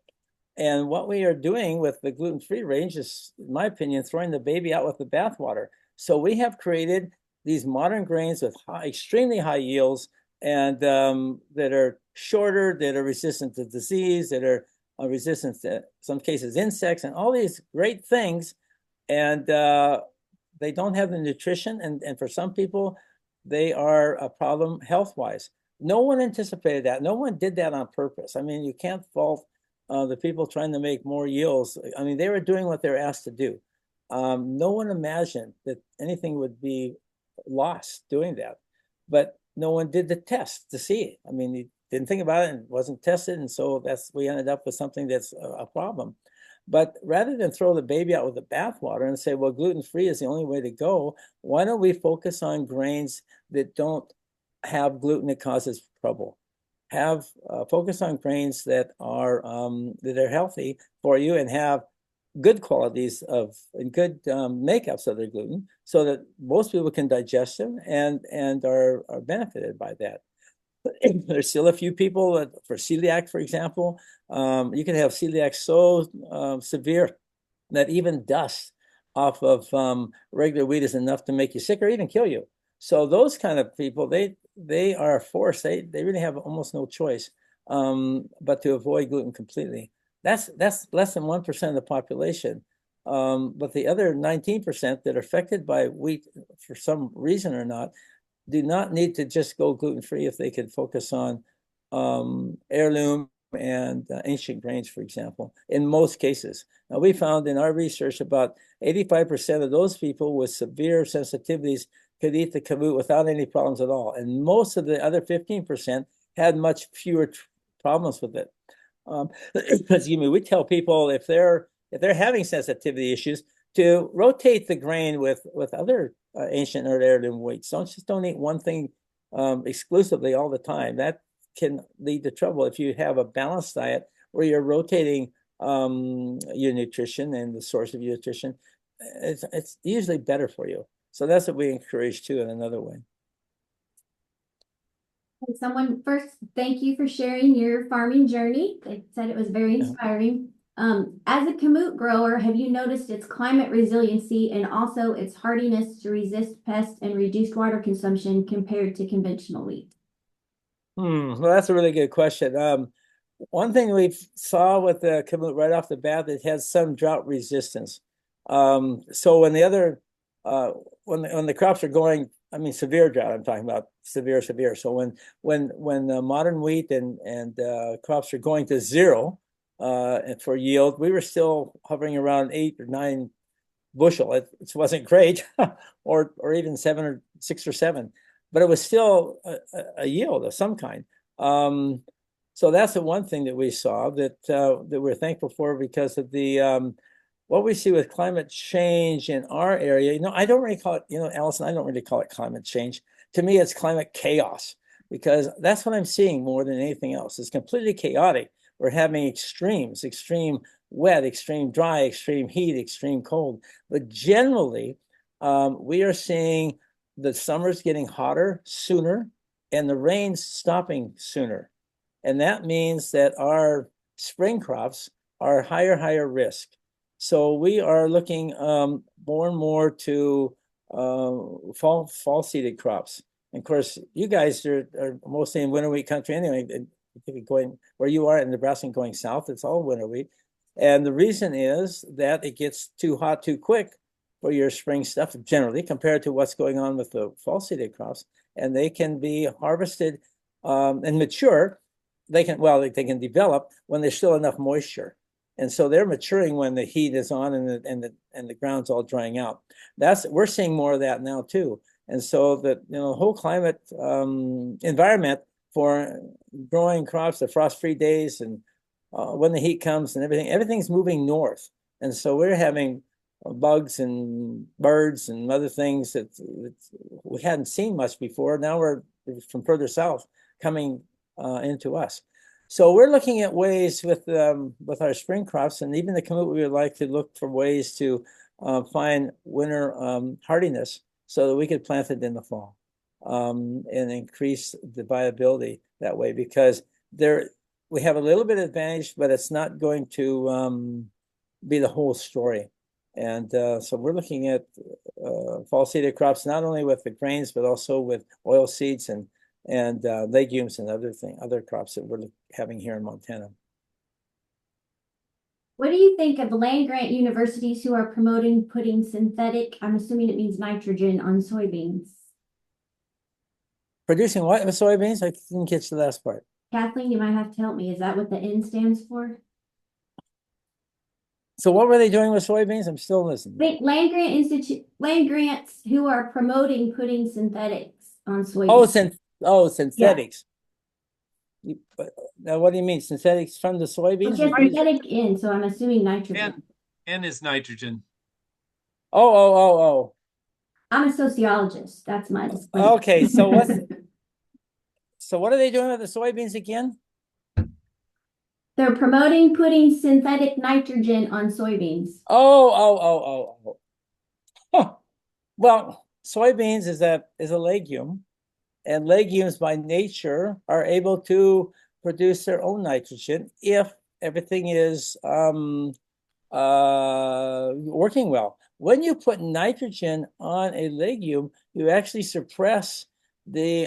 And what we are doing with the gluten-free range is, in my opinion, throwing the baby out with the bathwater. So we have created these modern grains with extremely high yields, and that are shorter, that are resistant to disease, that are resistant to, some cases, insects, and all these great things. And they don't have the nutrition, and for some people, they are a problem health-wise. No one anticipated that. No one did that on purpose. I mean, you can't fault the people trying to make more yields. I mean, they were doing what they were asked to do. No one imagined that anything would be lost doing that. But no one did the test to see it. I mean, he didn't think about it and wasn't tested. And so we ended up with something that's a problem. But rather than throw the baby out with the bathwater and say, well, gluten-free is the only way to go, why don't we focus on grains that don't have gluten that causes trouble? Focus on grains that are healthy for you and have good qualities and good makeups of their gluten, so that most people can digest them and are benefited by that. There's still a few people for celiac, for example. You can have celiac so severe that even dust off of regular wheat is enough to make you sick or even kill you. So those kind of people, they are forced. They really have almost no choice but to avoid gluten completely. That's less than 1% of the population. But the other 19% that are affected by wheat for some reason or not do not need to just go gluten-free if they can focus on heirloom and ancient grains, for example, in most cases. Now, we found in our research about 85% of those people with severe sensitivities could eat the kamut without any problems at all. And most of the other 15% had much fewer problems with it. We tell people if they're having sensitivity issues, to rotate the grain with other ancient or heirloom wheats. Don't eat one thing exclusively all the time. That can lead to trouble if you have a balanced diet where you're rotating your nutrition and the source of your nutrition. It's usually better for you. So that's what we encourage too in another way.
Someone first, thank you for sharing your farming journey. They said it was very inspiring. As a kamut grower, have you noticed its climate resiliency and also its hardiness to resist pests and reduced water consumption compared to conventional wheat?
Well, that's a really good question. One thing we saw with the kamut right off the bat, it has some drought resistance. So when the other when the crops are going, I mean severe drought, I'm talking about severe. So when modern wheat and crops are going to zero for yield, we were still hovering around 8 or 9 bushel. It wasn't great, or even 7 or 6 or 7, but it was still a yield of some kind. So that's the one thing that we saw that we're thankful for because of the what we see with climate change in our area. I don't really call it, Allison, I don't really call it climate change. To me, it's climate chaos, because that's what I'm seeing more than anything else. It's completely chaotic. We're having extremes, extreme wet, extreme dry, extreme heat, extreme cold. But generally, we are seeing the summers getting hotter sooner and the rains stopping sooner. And that means that our spring crops are higher risk. So we are looking more and more to fall seeded crops. And of course, you guys are mostly in winter wheat country anyway. Going where you are in Nebraska and going south, it's all winter wheat. And the reason is that it gets too hot too quick for your spring stuff generally compared to what's going on with the fall seeded crops. And they can be harvested and mature. They can develop when there's still enough moisture. And so they're maturing when the heat is on and the ground's all drying out. We're seeing more of that now too. And so the whole climate environment for growing crops, the frost-free days, and when the heat comes and everything's moving north. And so we're having bugs and birds and other things that we hadn't seen much before. Now we're from further south coming into us. So we're looking at ways with our spring crops, and even the kamut, we would like to look for ways to find winter hardiness so that we could plant it in the fall and increase the viability that way, because we have a little bit of advantage, but it's not going to be the whole story. And so we're looking at fall seeded crops, not only with the grains, but also with oil seeds and legumes and other crops that we're having here in Montana.
What do you think of land grant universities who are promoting putting synthetic, I'm assuming it means nitrogen, on soybeans?
Producing what with soybeans? I didn't catch the last part.
Kathleen, you might have to help me. Is that what the N stands for?
So what were they doing with soybeans? I'm still listening.
Land grants who are promoting putting synthetics on soybeans.
Synthetics. Yeah. Now, what do you mean? Synthetics from the soybeans?
Well, synthetic N, so I'm assuming nitrogen.
N is nitrogen.
Oh.
I'm a sociologist. That's my disclaimer.
Okay, so what are they doing with the soybeans again?
They're promoting putting synthetic nitrogen on soybeans.
Oh. Huh. Well, soybeans is a legume, and legumes by nature are able to produce their own nitrogen if everything is working well. When you put nitrogen on a legume, you actually suppress the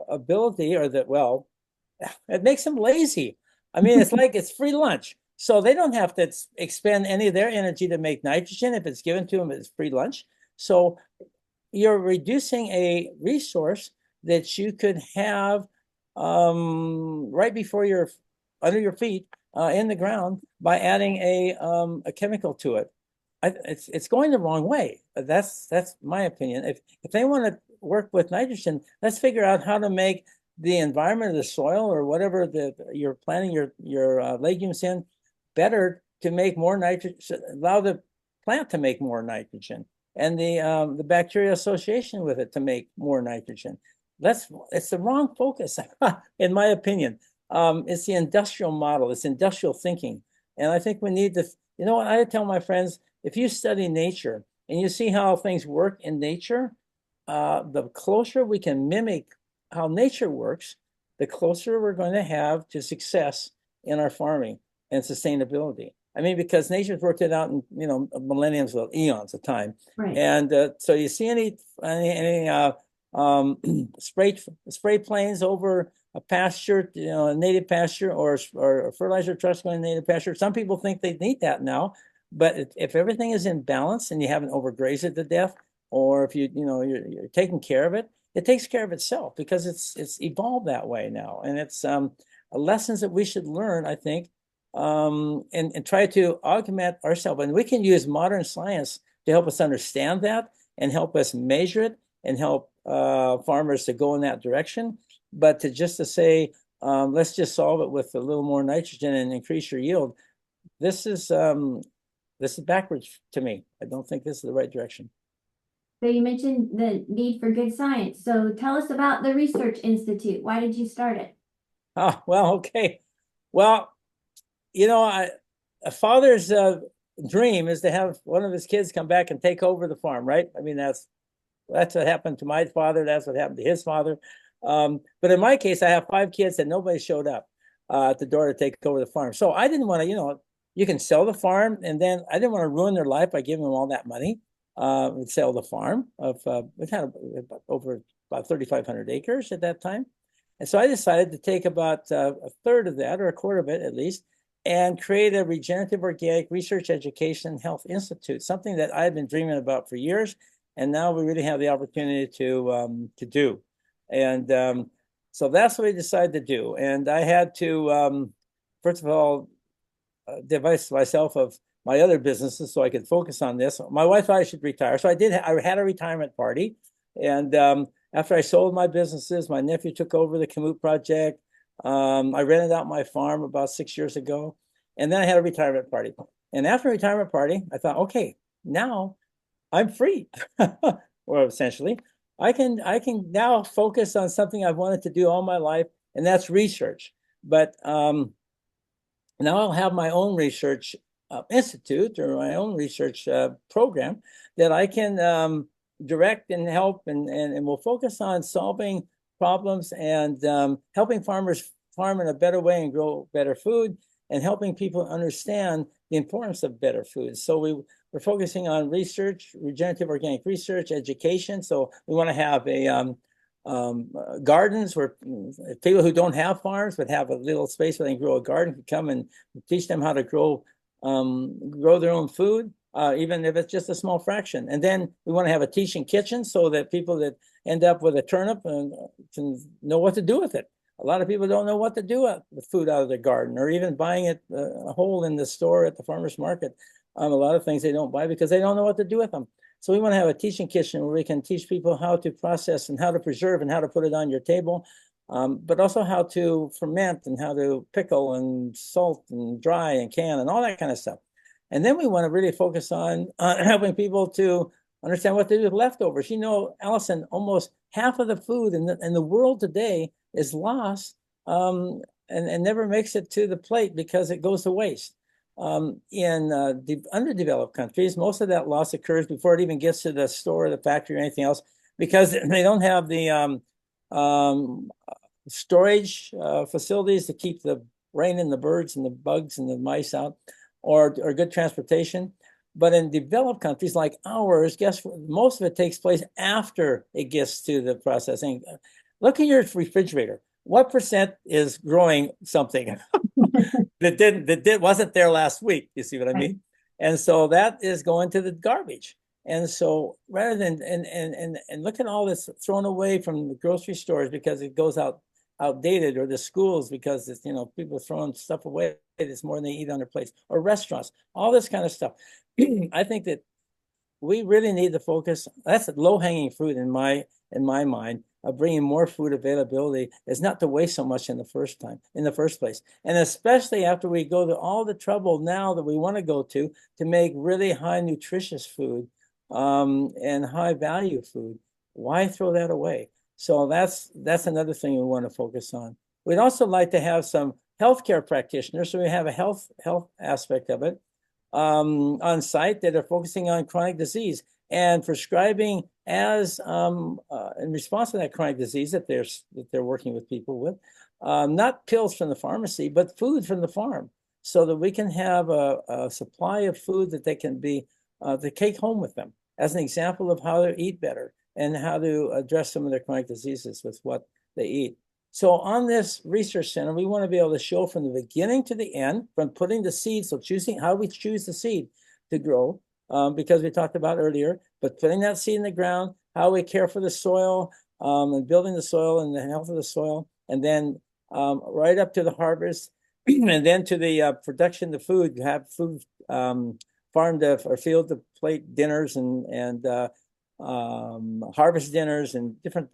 ability, it makes them lazy. I mean, it's like it's free lunch. So they don't have to expend any of their energy to make nitrogen. If it's given to them, it's free lunch. So you're reducing a resource that you could have right before under your feet in the ground by adding a chemical to it. It's going the wrong way. That's my opinion. If they want to work with nitrogen, let's figure out how to make the environment of the soil or whatever you're planting your legumes in better to make more nitrogen, allow the plant to make more nitrogen, and the bacteria association with it to make more nitrogen. it's the wrong focus, in my opinion. It's the industrial model, it's industrial thinking. And I think we need to, you know what, I tell my friends, if you study nature and you see how things work in nature, the closer we can mimic how nature works, the closer we're going to have to success in our farming and sustainability. I mean, because nature's worked it out in, millenniums, well, eons of time.
Right.
And so you see any um, spray planes over a pasture, a native pasture, or a fertilizer trucks going to native pasture. Some people think they need that now, but if everything is in balance and you haven't overgrazed it to death, or if you're taking care of it, it takes care of itself because it's evolved that way now, and it's lessons that we should learn, I think, and try to augment ourselves. And we can use modern science to help us understand that and help us measure it and help farmers to go in that direction. But to say, let's just solve it with a little more nitrogen and increase your yield, this is backwards to me. I don't think this is the right direction.
So you mentioned the need for good science. So tell us about the Research Institute. Why did you start it?
Oh, well, okay. Well, a father's dream is to have one of his kids come back and take over the farm, right? I mean, that's what happened to my father. That's what happened to his father. But in my case, I have 5 kids and nobody showed up at the door to take over the farm. So I didn't want to, you can sell the farm, and then I didn't want to ruin their life by giving them all that money. We'd sell the farm we had over about 3,500 acres at that time. And so I decided to take about a third of that, or a quarter of it at least, and create a regenerative organic research, education, and health institute, something that I've been dreaming about for years. And now we really have the opportunity to do. And so that's what we decided to do. And I had to, first of all, devise myself of my other businesses so I could focus on this. My wife thought I should retire. So I did. I had a retirement party. And after I sold my businesses, my nephew took over the Kamut project. I rented out my farm about 6 years ago. And then I had a retirement party. And after a retirement party, I thought, okay, now I'm free. Or essentially, I can now focus on something I've wanted to do all my life, and that's research. But now I'll have my own research institute, or my own research program that I can direct and help, and we'll focus on solving problems and helping farmers farm in a better way and grow better food, and helping people understand the importance of better food. So we're focusing on research, regenerative organic research, education. So we want to have gardens where people who don't have farms but have a little space where they can grow a garden can come and teach them how to grow their own food, even if it's just a small fraction. And then we want to have a teaching kitchen so that people that end up with a turnip can know what to do with it. A lot of people don't know what to do with food out of their garden, or even buying it whole in the store at the farmer's market. A lot of things they don't buy because they don't know what to do with them. So we want to have a teaching kitchen where we can teach people how to process and how to preserve and how to put it on your table, but also how to ferment and how to pickle and salt and dry and can and all that kind of stuff. And then we want to really focus on helping people to understand what to do with leftovers. Allison, almost half of the food in the world today is lost and never makes it to the plate because it goes to waste. In the underdeveloped countries, most of that loss occurs before it even gets to the store or the factory or anything else, because they don't have the storage facilities to keep the rain and the birds and the bugs and the mice out, or good transportation. But in developed countries like ours, guess what? Most of it takes place after it gets to the processing. Look at your refrigerator. What percent is growing something that wasn't there last week? You see what I mean? And so that is going to the garbage. And so rather than and look at all this thrown away from the grocery stores because it goes outdated, or the schools because it's, people throwing stuff away that's more than they eat on their plates, or restaurants, all this kind of stuff. I think that we really need to focus. That's low-hanging fruit in my mind, of bringing more food availability, is not to waste so much in the first place. And especially after we go to all the trouble now that we want to go to make really high nutritious food and high value food. Why throw that away? So that's another thing we want to focus on. We'd also like to have some healthcare practitioners, so we have a health aspect of it on site that are focusing on chronic disease and prescribing as in response to that chronic disease that they're working with people with, not pills from the pharmacy, but food from the farm, so that we can have a supply of food that they can be to take home with them as an example of how to eat better and how to address some of their chronic diseases with what they eat. So on this research center, we want to be able to show from the beginning to the end, from putting the seed, so choosing how we choose the seed to grow, because we talked about earlier, but putting that seed in the ground, how we care for the soil, and building the soil and the health of the soil, and then right up to the harvest, and then to the production of food, have food farm to or field to plate dinners and harvest dinners and different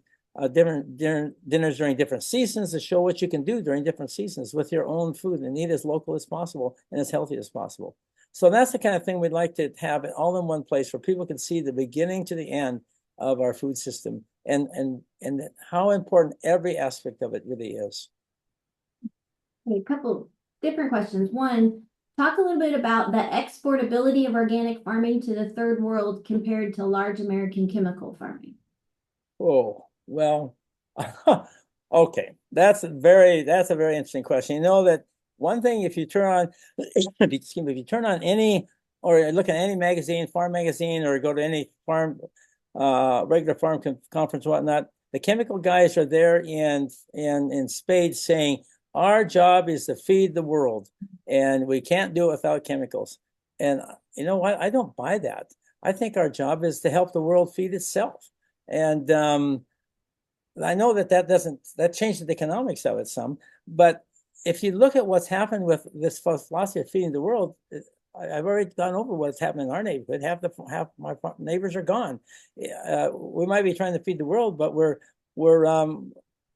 dinners during different seasons to show what you can do during different seasons with your own food and eat as local as possible and as healthy as possible. So that's the kind of thing we'd like to have it all in one place where people can see the beginning to the end of our food system and how important every aspect of it really is.
A couple different questions. One, talk a little bit about the exportability of organic farming to the third world compared to large American chemical farming.
Oh, well, okay. That's a very interesting question. You know that one thing, if you turn on, if you turn on any, or look at any magazine, farm magazine, or go to any farm, regular farm conference, whatnot, the chemical guys are there in spades saying, our job is to feed the world, and we can't do it without chemicals. And you know what? I don't buy that. I think our job is to help the world feed itself. And I know that changes the economics of it some, but if you look at what's happened with this philosophy of feeding the world, I've already gone over what's happened in our neighborhood. Half my neighbors are gone. We might be trying to feed the world, but we're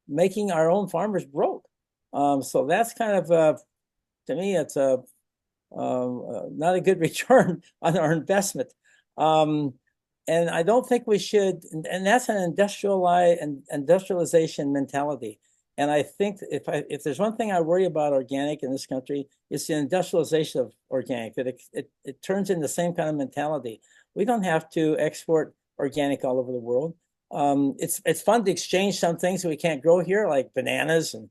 making our own farmers broke. So that's kind of to me, it's not a good return on our investment. And I don't think we should, and that's an industrialization mentality. And I think if there's one thing I worry about organic in this country, it's the industrialization of organic, that it turns into the same kind of mentality. We don't have to export organic all over the world. It's fun to exchange some things that we can't grow here, like bananas and,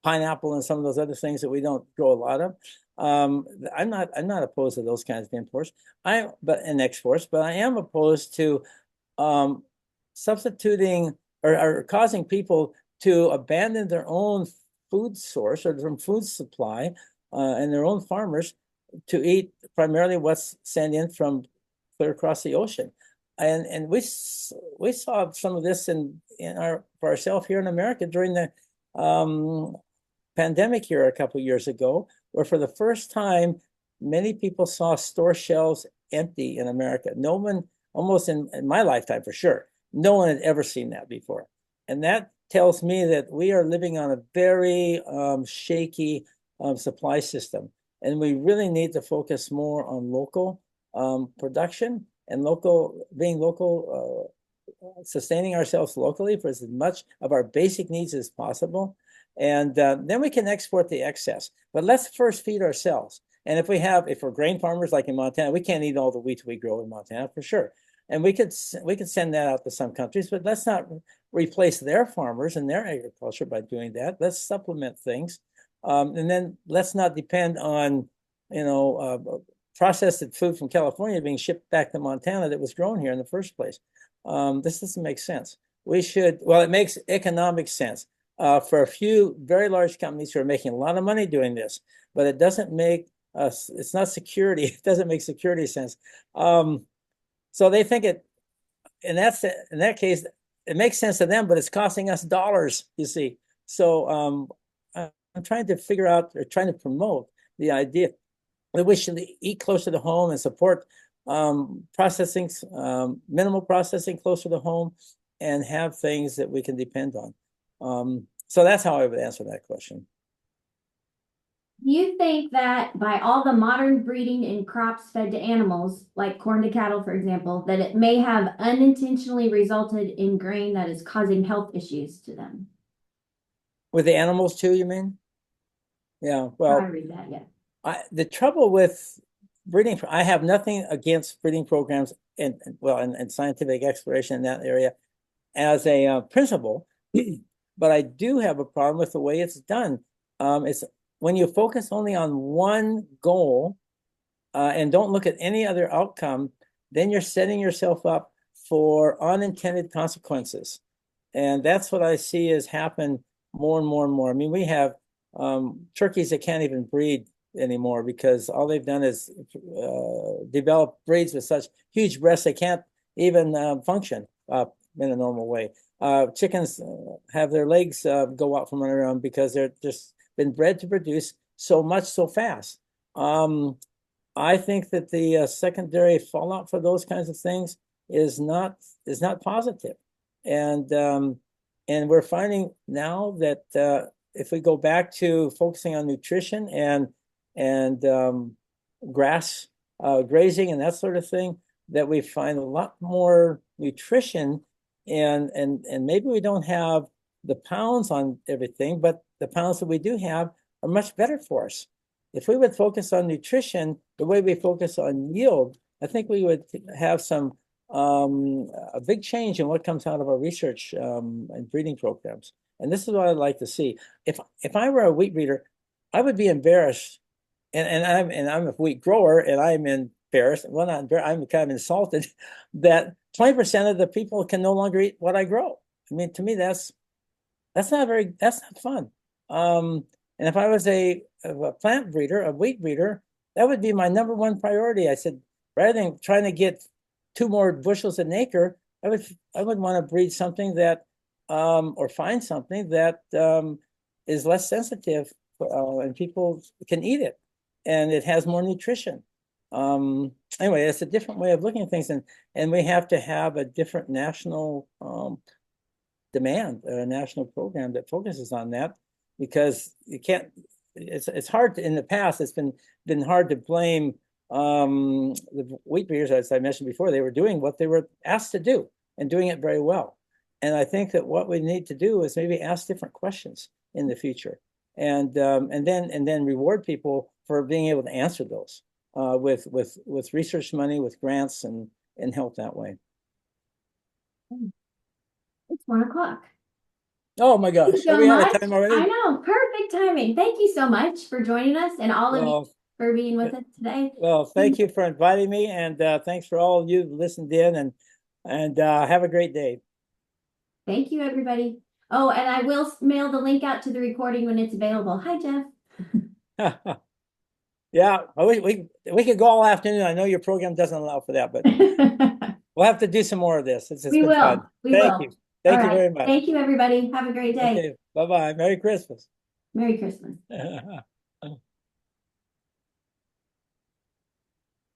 pineapple and some of those other things that we don't grow a lot of. I'm not opposed to those kinds of imports. And exports, but I am opposed to substituting or causing people to abandon their own food source or their food supply and their own farmers to eat primarily what's sent in from clear across the ocean. And we saw some of this for ourselves here in America during the pandemic here a couple of years ago, where for the first time, many people saw store shelves empty in America. No one, almost in my lifetime for sure, no one had ever seen that before. And that tells me that we are living on a very shaky supply system. And we really need to focus more on local production and being local, sustaining ourselves locally for as much of our basic needs as possible. And then we can export the excess. But let's first feed ourselves. And if we're grain farmers like in Montana, we can't eat all the wheat we grow in Montana for sure. And we could send that out to some countries, but let's not replace their farmers and their agriculture by doing that. Let's supplement things. And then let's not depend on, processed food from California being shipped back to Montana that was grown here in the first place. This doesn't make sense. It makes economic sense for a few very large companies who are making a lot of money doing this, but it doesn't make it's not security. It doesn't make security sense. So they think in that case, it makes sense to them, but it's costing us dollars, you see. So I'm trying to figure out or trying to promote the idea that we should eat closer to home and support processing, minimal processing closer to home, and have things that we can depend on. So that's how I would answer that question.
Do you think that by all the modern breeding and crops fed to animals, like corn to cattle, for example, that it may have unintentionally resulted in grain that is causing health issues to them?
With the animals too, you mean? Yeah,
How I
well,
read that, yeah.
the trouble with breeding, I have nothing against breeding programs and scientific exploration in that area as a principle, but I do have a problem with the way it's done. It's when you focus only on one goal and don't look at any other outcome, then you're setting yourself up for unintended consequences. And that's what I see has happened more and more and more. I mean, we have turkeys that can't even breed anymore because all they've done is develop breeds with such huge breasts they can't even function in a normal way. Chickens have their legs go out from under them because they're just been bred to produce so much so fast. I think that the secondary fallout for those kinds of things is not positive, and we're finding now that if we go back to focusing on nutrition and grass grazing and that sort of thing, that we find a lot more nutrition, and maybe we don't have the pounds on everything, but the pounds that we do have are much better for us. If we would focus on nutrition the way we focus on yield, I think we would have a big change in what comes out of our research and breeding programs. And this is what I'd like to see. If I were a wheat breeder, I would be embarrassed, and I'm a wheat grower, and I'm embarrassed. Well, not embarrassed, I'm kind of insulted that 20% of the people can no longer eat what I grow. I mean, to me, that's not fun. And if I was a plant breeder, a wheat breeder, that would be my number one priority. I said, rather than trying to get 2 more bushels an acre, I would want to breed something that or find something that is less sensitive and people can eat it, and it has more nutrition. Anyway, it's a different way of looking at things, and we have to have a different national demand, a national program that focuses on that, because you can't. It's hard to, in the past. It's been hard to blame the wheat breeders, as I mentioned before. They were doing what they were asked to do and doing it very well. And I think that what we need to do is maybe ask different questions in the future, and then reward people for being able to answer those with research money, with grants, and help that way.
It's 1 o'clock.
Oh my
Thank you
gosh, are
so
we out
much.
of time already?
I know, perfect timing. Thank you so much for joining us and all of you
Well,
for being with us today.
well, thank you for inviting me, and thanks for all of you who listened in, and have a great day.
Thank you, everybody. Oh, and I will mail the link out to the recording when it's available. Hi, Jeff.
Yeah, we could go all afternoon. I know your program doesn't allow for that, but we'll have to do some more of this. It's
We
been fun.
will. We
Thank
will.
you.
All
Thank you
right.
very much.
Thank you, everybody. Have a great day.
Okay, bye-bye. Merry Christmas.
Merry Christmas.